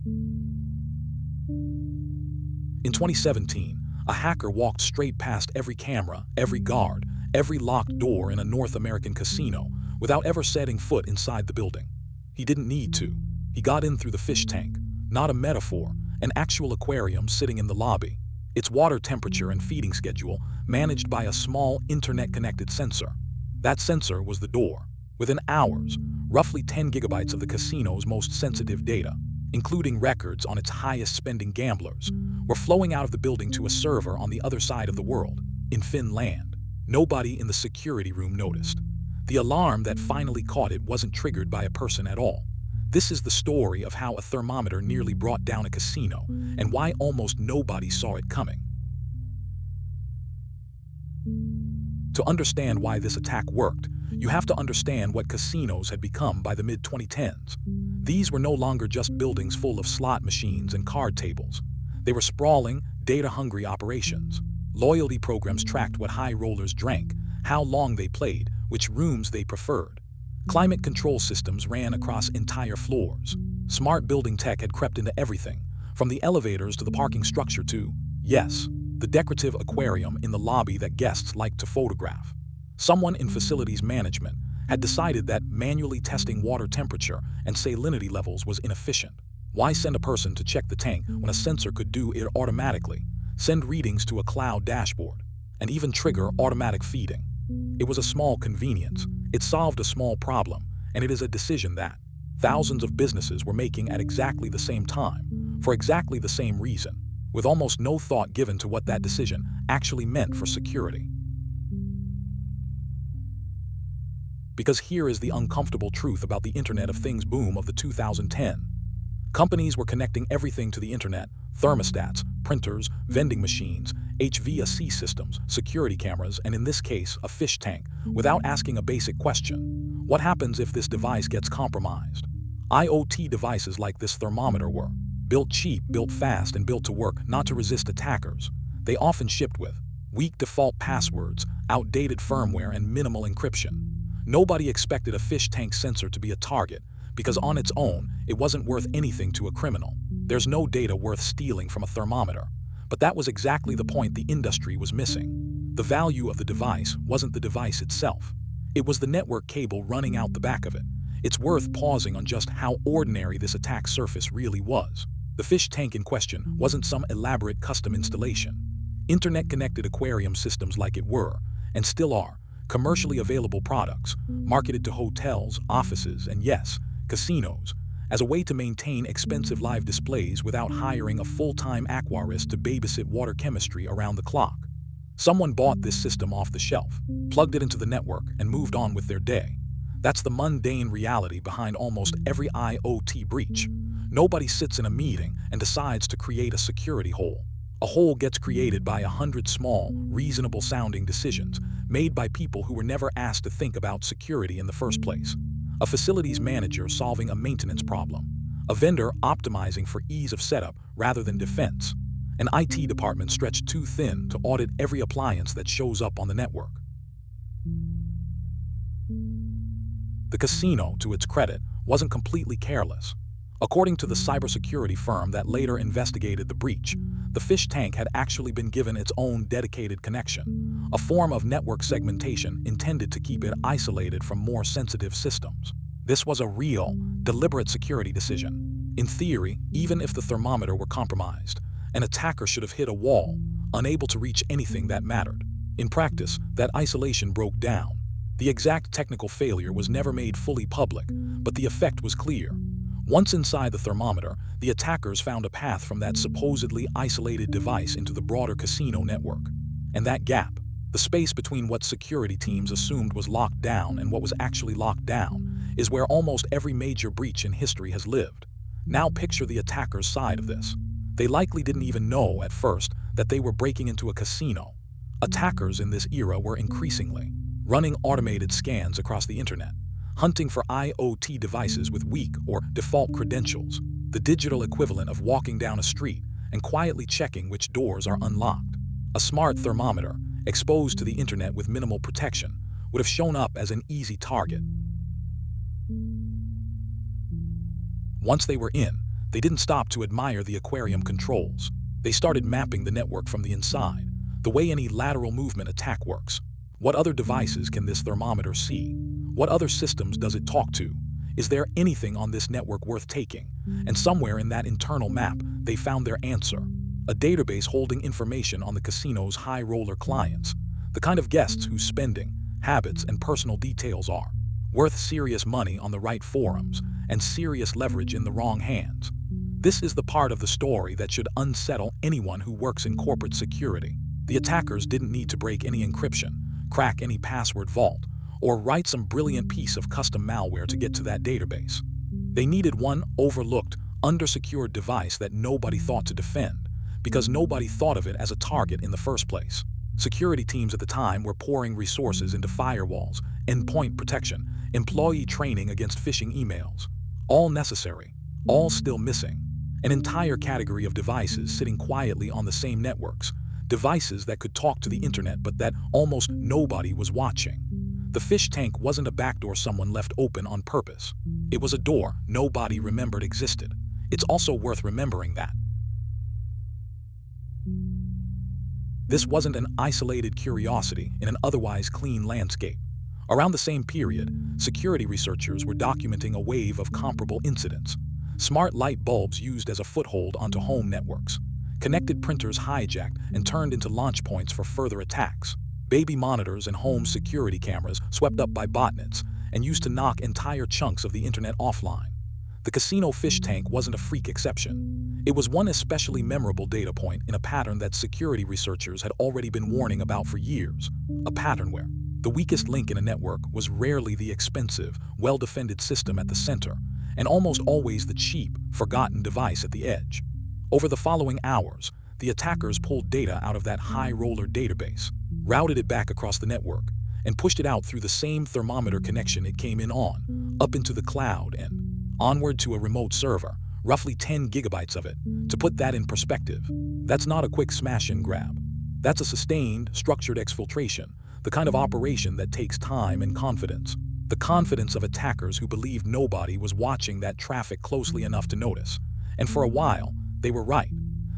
In 2017, a hacker walked straight past every camera, every guard, every locked door in a North American casino without ever setting foot inside the building. He didn't need to. He got in through the fish tank, not a metaphor, an actual aquarium sitting in the lobby. Its water temperature and feeding schedule managed by a small internet-connected sensor. That sensor was the door. Within hours, roughly 10 gigabytes of the casino's most sensitive data, including records on its highest-spending gamblers, were flowing out of the building to a server on the other side of the world, in Finland. Nobody in the security room noticed. The alarm that finally caught it wasn't triggered by a person at all. This is the story of how a thermometer nearly brought down a casino and why almost nobody saw it coming. To understand why this attack worked, you have to understand what casinos had become by the mid-2010s. These were no longer just buildings full of slot machines and card tables. They were sprawling, data-hungry operations. Loyalty programs tracked what high rollers drank, how long they played, which rooms they preferred. Climate control systems ran across entire floors. Smart building tech had crept into everything, from the elevators to the parking structure to, yes, the decorative aquarium in the lobby that guests liked to photograph. Someone in facilities management had decided that manually testing water temperature and salinity levels was inefficient. Why send a person to check the tank when a sensor could do it automatically, send readings to a cloud dashboard, and even trigger automatic feeding? It was a small convenience. It solved a small problem, and it is a decision that thousands of businesses were making at exactly the same time, for exactly the same reason, with almost no thought given to what that decision actually meant for security. Because here is the uncomfortable truth about the Internet of Things boom of the 2010s. Companies were connecting everything to the internet: thermostats, printers, vending machines, HVAC systems, security cameras, and in this case, a fish tank, without asking a basic question. What happens if this device gets compromised? IoT devices like this thermometer were built cheap, built fast, and built to work, not to resist attackers. They often shipped with weak default passwords, outdated firmware, and minimal encryption. Nobody expected a fish tank sensor to be a target, because on its own, it wasn't worth anything to a criminal. There's no data worth stealing from a thermometer. But that was exactly the point the industry was missing. The value of the device wasn't the device itself. It was the network cable running out the back of it. It's worth pausing on just how ordinary this attack surface really was. The fish tank in question wasn't some elaborate custom installation. Internet-connected aquarium systems like it were, and still are, commercially available products, marketed to hotels, offices, and yes, casinos, as a way to maintain expensive live displays without hiring a full-time aquarist to babysit water chemistry around the clock. Someone bought this system off the shelf, plugged it into the network, and moved on with their day. That's the mundane reality behind almost every IoT breach. Nobody sits in a meeting and decides to create a security hole. A hole gets created by 100 small, reasonable-sounding decisions made by people who were never asked to think about security in the first place. A facilities manager solving a maintenance problem, a vendor optimizing for ease of setup rather than defense, an IT department stretched too thin to audit every appliance that shows up on the network. The casino, to its credit, wasn't completely careless. According to the cybersecurity firm that later investigated the breach, the fish tank had actually been given its own dedicated connection, a form of network segmentation intended to keep it isolated from more sensitive systems. This was a real, deliberate security decision. In theory, even if the thermometer were compromised, an attacker should have hit a wall, unable to reach anything that mattered. In practice, that isolation broke down. The exact technical failure was never made fully public, but the effect was clear. Once inside the thermometer, the attackers found a path from that supposedly isolated device into the broader casino network. And that gap, the space between what security teams assumed was locked down and what was actually locked down, is where almost every major breach in history has lived. Now picture the attacker's side of this. They likely didn't even know at first that they were breaking into a casino. Attackers in this era were increasingly running automated scans across the internet, hunting for IoT devices with weak or default credentials, the digital equivalent of walking down a street and quietly checking which doors are unlocked. A smart thermometer, exposed to the internet with minimal protection, would have shown up as an easy target. Once they were in, They didn't stop to admire the aquarium controls. They started mapping the network from the inside, the way any lateral movement attack works. What other devices can this thermometer see? What other systems does it talk to? Is there anything on this network worth taking? And somewhere in that internal map, they found their answer. A database holding information on the casino's high roller clients, the kind of guests whose spending, habits, and personal details are worth serious money on the right forums and serious leverage in the wrong hands. This is the part of the story that should unsettle anyone who works in corporate security. The attackers didn't need to break any encryption, crack any password vault, or write some brilliant piece of custom malware to get to that database. They needed one overlooked, undersecured device that nobody thought to defend, because nobody thought of it as a target in the first place. Security teams at the time were pouring resources into firewalls, endpoint protection, employee training against phishing emails. All necessary, all still missing. An entire category of devices sitting quietly on the same networks, devices that could talk to the internet but that almost nobody was watching. The fish tank wasn't a backdoor someone left open on purpose. It was a door nobody remembered existed. It's also worth remembering that this wasn't an isolated curiosity in an otherwise clean landscape. Around the same period, security researchers were documenting a wave of comparable incidents. Smart light bulbs used as a foothold onto home networks. Connected printers hijacked and turned into launch points for further attacks. Baby monitors and home security cameras swept up by botnets and used to knock entire chunks of the internet offline. The casino fish tank wasn't a freak exception. It was one especially memorable data point in a pattern that security researchers had already been warning about for years. A pattern where the weakest link in a network was rarely the expensive, well-defended system at the center, and almost always the cheap, forgotten device at the edge. Over the following hours, the attackers pulled data out of that high-roller database, routed it back across the network, and pushed it out through the same thermometer connection it came in on, up into the cloud and onward to a remote server, roughly 10 gigabytes of it. To put that in perspective, that's not a quick smash and grab. That's a sustained, structured exfiltration, the kind of operation that takes time and confidence. The confidence of attackers who believed nobody was watching that traffic closely enough to notice. And for a while, they were right.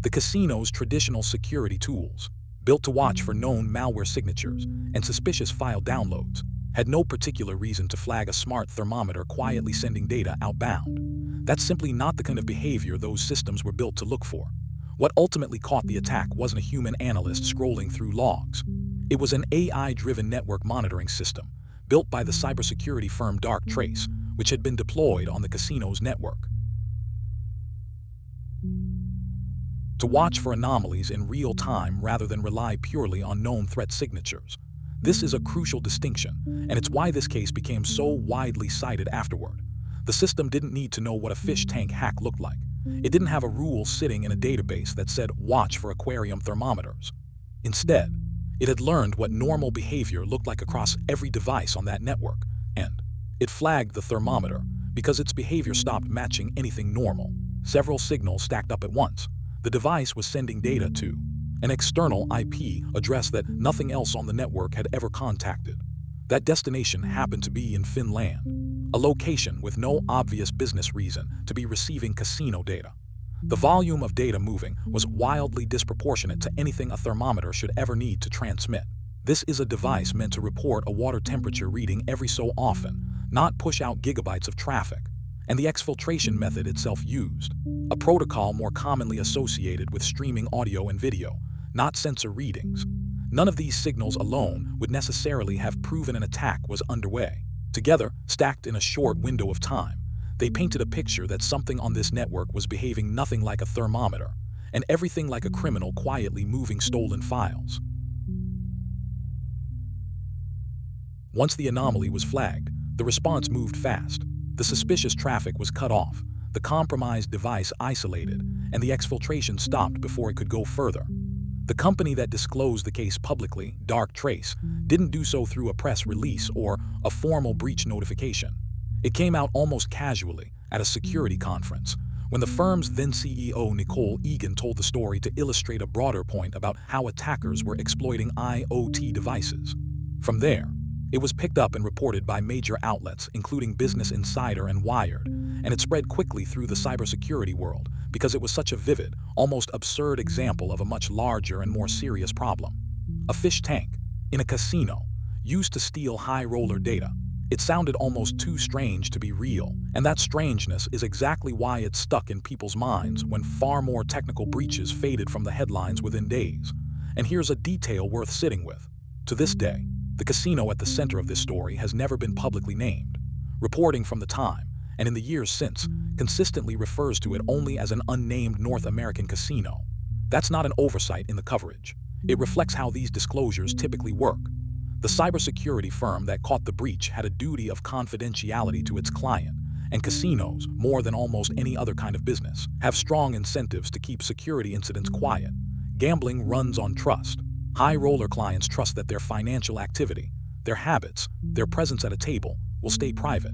The casino's traditional security tools, built to watch for known malware signatures and suspicious file downloads, had no particular reason to flag a smart thermometer quietly sending data outbound. That's simply not the kind of behavior those systems were built to look for. What ultimately caught the attack wasn't a human analyst scrolling through logs. It was an AI-driven network monitoring system, built by the cybersecurity firm Darktrace, which had been deployed on the casino's network. To watch for anomalies in real time rather than rely purely on known threat signatures. This is a crucial distinction, and it's why this case became so widely cited afterward. The system didn't need to know what a fish tank hack looked like. It didn't have a rule sitting in a database that said, "Watch for aquarium thermometers." Instead, it had learned what normal behavior looked like across every device on that network, and it flagged the thermometer because its behavior stopped matching anything normal. Several signals stacked up at once. The device was sending data to an external IP address that nothing else on the network had ever contacted. That destination happened to be in Finland, a location with no obvious business reason to be receiving casino data. The volume of data moving was wildly disproportionate to anything a thermometer should ever need to transmit. This is a device meant to report a water temperature reading every so often, not push out gigabytes of traffic. And the exfiltration method itself used, a protocol more commonly associated with streaming audio and video, not sensor readings. None of these signals alone would necessarily have proven an attack was underway. Together, stacked in a short window of time, they painted a picture that something on this network was behaving nothing like a thermometer, and everything like a criminal quietly moving stolen files. Once the anomaly was flagged, the response moved fast. The suspicious traffic was cut off, the compromised device isolated, and the exfiltration stopped before it could go further. The company that disclosed the case publicly, Darktrace, didn't do so through a press release or a formal breach notification. It came out almost casually at a security conference, when the firm's then CEO Nicole Egan told the story to illustrate a broader point about how attackers were exploiting IoT devices. From there, it was picked up and reported by major outlets, including Business Insider and Wired, and it spread quickly through the cybersecurity world because it was such a vivid, almost absurd example of a much larger and more serious problem. A fish tank, in a casino, used to steal high roller data. It sounded almost too strange to be real, and that strangeness is exactly why it stuck in people's minds when far more technical breaches faded from the headlines within days. And here's a detail worth sitting with. To this day, the casino at the center of this story has never been publicly named. Reporting from the time, and in the years since, consistently refers to it only as an unnamed North American casino. That's not an oversight in the coverage. It reflects how these disclosures typically work. The cybersecurity firm that caught the breach had a duty of confidentiality to its client, and casinos, more than almost any other kind of business, have strong incentives to keep security incidents quiet. Gambling runs on trust. High roller clients trust that their financial activity, their habits, their presence at a table will stay private.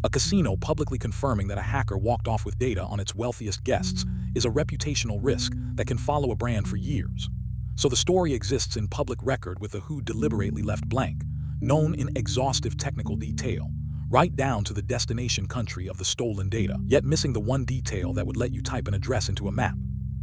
A casino publicly confirming that a hacker walked off with data on its wealthiest guests is a reputational risk that can follow a brand for years. So the story exists in public record with the who deliberately left blank, known in exhaustive technical detail, right down to the destination country of the stolen data, yet missing the one detail that would let you type an address into a map.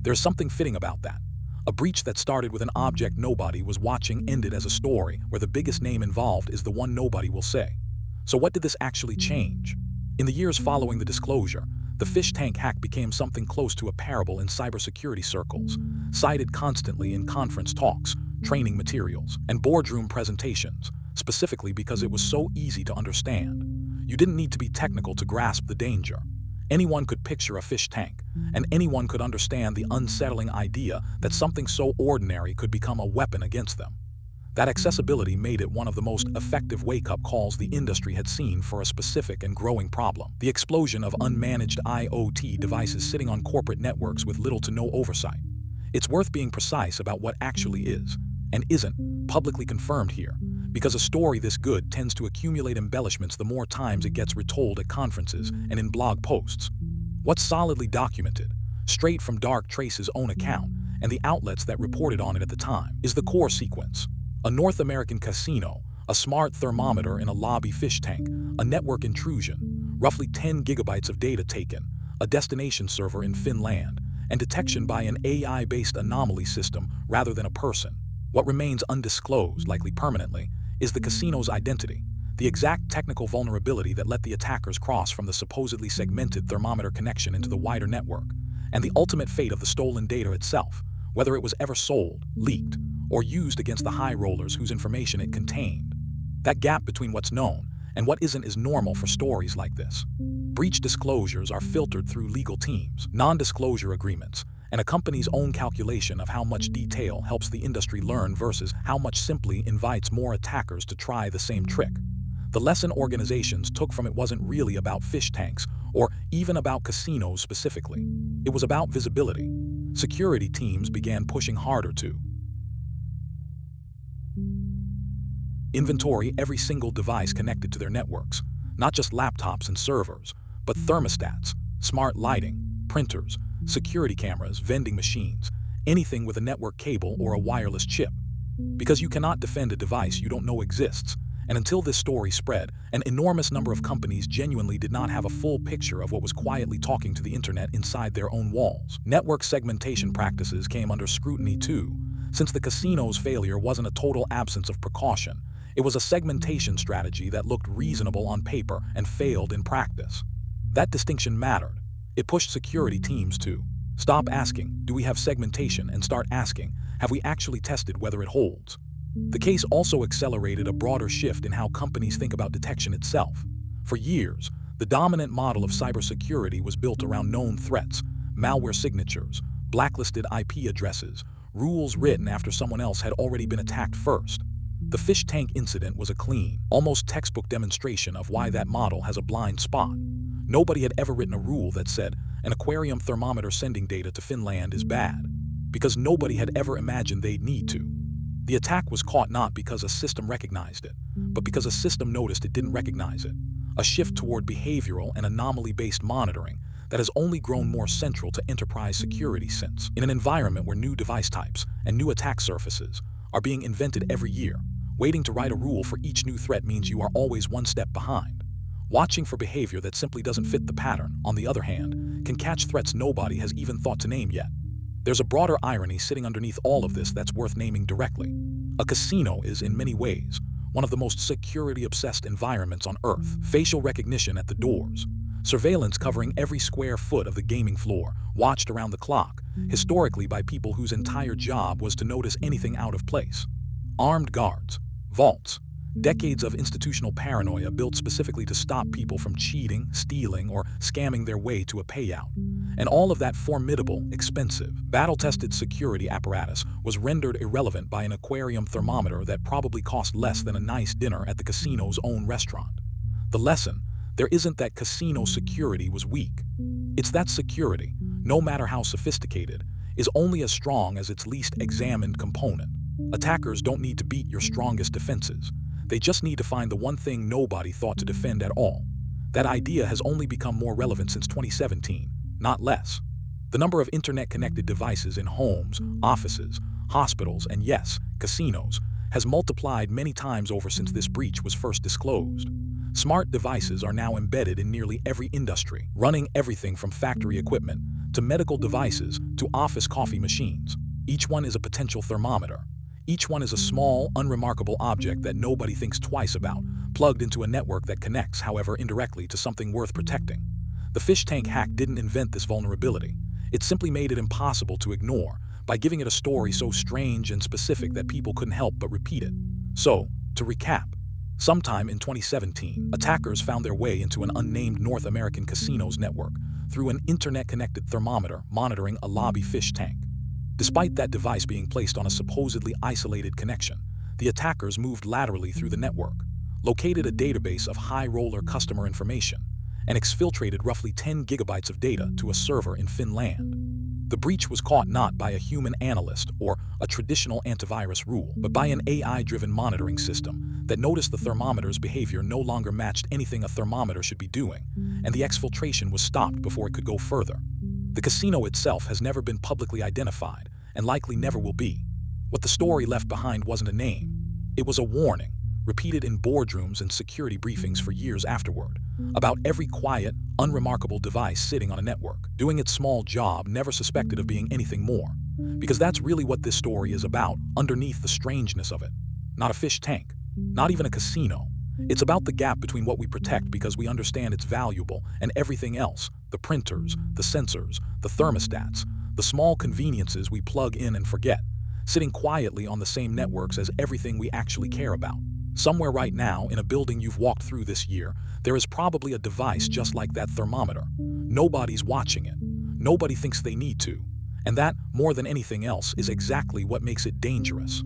There's something fitting about that. A breach that started with an object nobody was watching ended as a story where the biggest name involved is the one nobody will say. So what did this actually change? In the years following the disclosure, the fish tank hack became something close to a parable in cybersecurity circles, cited constantly in conference talks, training materials, and boardroom presentations, specifically because it was so easy to understand. You didn't need to be technical to grasp the danger. Anyone could picture a fish tank, and anyone could understand the unsettling idea that something so ordinary could become a weapon against them. That accessibility made it one of the most effective wake-up calls the industry had seen for a specific and growing problem: the explosion of unmanaged IoT devices sitting on corporate networks with little to no oversight. It's worth being precise about what actually is, and isn't, publicly confirmed here, because a story this good tends to accumulate embellishments the more times it gets retold at conferences and in blog posts. What's solidly documented, straight from Dark Trace's own account and the outlets that reported on it at the time, is the core sequence. A North American casino, a smart thermometer in a lobby fish tank, a network intrusion, roughly 10 gigabytes of data taken, a destination server in Finland, and detection by an AI-based anomaly system rather than a person. What remains undisclosed, likely permanently, is the casino's identity, the exact technical vulnerability that let the attackers cross from the supposedly segmented thermometer connection into the wider network, and the ultimate fate of the stolen data itself, whether it was ever sold, leaked, or used against the high rollers whose information it contained. That gap between what's known and what isn't is normal for stories like this. Breach disclosures are filtered through legal teams, non-disclosure agreements, and a company's own calculation of how much detail helps the industry learn versus how much simply invites more attackers to try the same trick. The lesson organizations took from it wasn't really about fish tanks, or even about casinos specifically. It was about visibility. Security teams began pushing harder to inventory every single device connected to their networks, not just laptops and servers, but thermostats, smart lighting, printers, security cameras, vending machines, anything with a network cable or a wireless chip. Because you cannot defend a device you don't know exists, and until this story spread, an enormous number of companies genuinely did not have a full picture of what was quietly talking to the internet inside their own walls. Network segmentation practices came under scrutiny too, since the casino's failure wasn't a total absence of precaution. It was a segmentation strategy that looked reasonable on paper and failed in practice. That distinction mattered. It pushed security teams to stop asking, "Do we have segmentation?" and start asking, "Have we actually tested whether it holds?" The case also accelerated a broader shift in how companies think about detection itself. For years, the dominant model of cybersecurity was built around known threats, malware signatures, blacklisted IP addresses, rules written after someone else had already been attacked first. The fish tank incident was a clean, almost textbook demonstration of why that model has a blind spot. Nobody had ever written a rule that said an aquarium thermometer sending data to Finland is bad, because nobody had ever imagined they'd need to. The attack was caught not because a system recognized it, but because a system noticed it didn't recognize it. A shift toward behavioral and anomaly-based monitoring that has only grown more central to enterprise security since, in an environment where new device types and new attack surfaces are being invented every year, waiting to write a rule for each new threat means you are always one step behind. Watching for behavior that simply doesn't fit the pattern, on the other hand, can catch threats nobody has even thought to name yet. There's a broader irony sitting underneath all of this that's worth naming directly. A casino is, in many ways, one of the most security-obsessed environments on Earth. Facial recognition at the doors, surveillance covering every square foot of the gaming floor, watched around the clock, historically by people whose entire job was to notice anything out of place. Armed guards, vaults, decades of institutional paranoia built specifically to stop people from cheating, stealing, or scamming their way to a payout. And all of that formidable, expensive, battle-tested security apparatus was rendered irrelevant by an aquarium thermometer that probably cost less than a nice dinner at the casino's own restaurant. The lesson: there isn't that casino security was weak. It's that security, no matter how sophisticated, is only as strong as its least examined component. Attackers don't need to beat your strongest defenses. They just need to find the one thing nobody thought to defend at all. That idea has only become more relevant since 2017, not less. The number of internet-connected devices in homes, offices, hospitals, and yes, casinos, has multiplied many times over since this breach was first disclosed. Smart devices are now embedded in nearly every industry, running everything from factory equipment to medical devices to office coffee machines. Each one is a potential thermometer. Each one is a small, unremarkable object that nobody thinks twice about, plugged into a network that connects, however indirectly, to something worth protecting. The fish tank hack didn't invent this vulnerability. It simply made it impossible to ignore by giving it a story so strange and specific that people couldn't help but repeat it. So, to recap, sometime in 2017, attackers found their way into an unnamed North American casino's network through an internet-connected thermometer monitoring a lobby fish tank. Despite that device being placed on a supposedly isolated connection, the attackers moved laterally through the network, located a database of high-roller customer information, and exfiltrated roughly 10 gigabytes of data to a server in Finland. The breach was caught not by a human analyst or a traditional antivirus rule, but by an AI-driven monitoring system that noticed the thermometer's behavior no longer matched anything a thermometer should be doing, and the exfiltration was stopped before it could go further. The casino itself has never been publicly identified, and likely never will be. What the story left behind wasn't a name. It was a warning, repeated in boardrooms and security briefings for years afterward, about every quiet, unremarkable device sitting on a network, doing its small job, never suspected of being anything more. Because that's really what this story is about, underneath the strangeness of it. Not a fish tank, not even a casino. It's about the gap between what we protect because we understand it's valuable and everything else: the printers, the sensors, the thermostats, the small conveniences we plug in and forget, sitting quietly on the same networks as everything we actually care about. Somewhere right now, in a building you've walked through this year, there is probably a device just like that thermometer. Nobody's watching it. Nobody thinks they need to. And that, more than anything else, is exactly what makes it dangerous.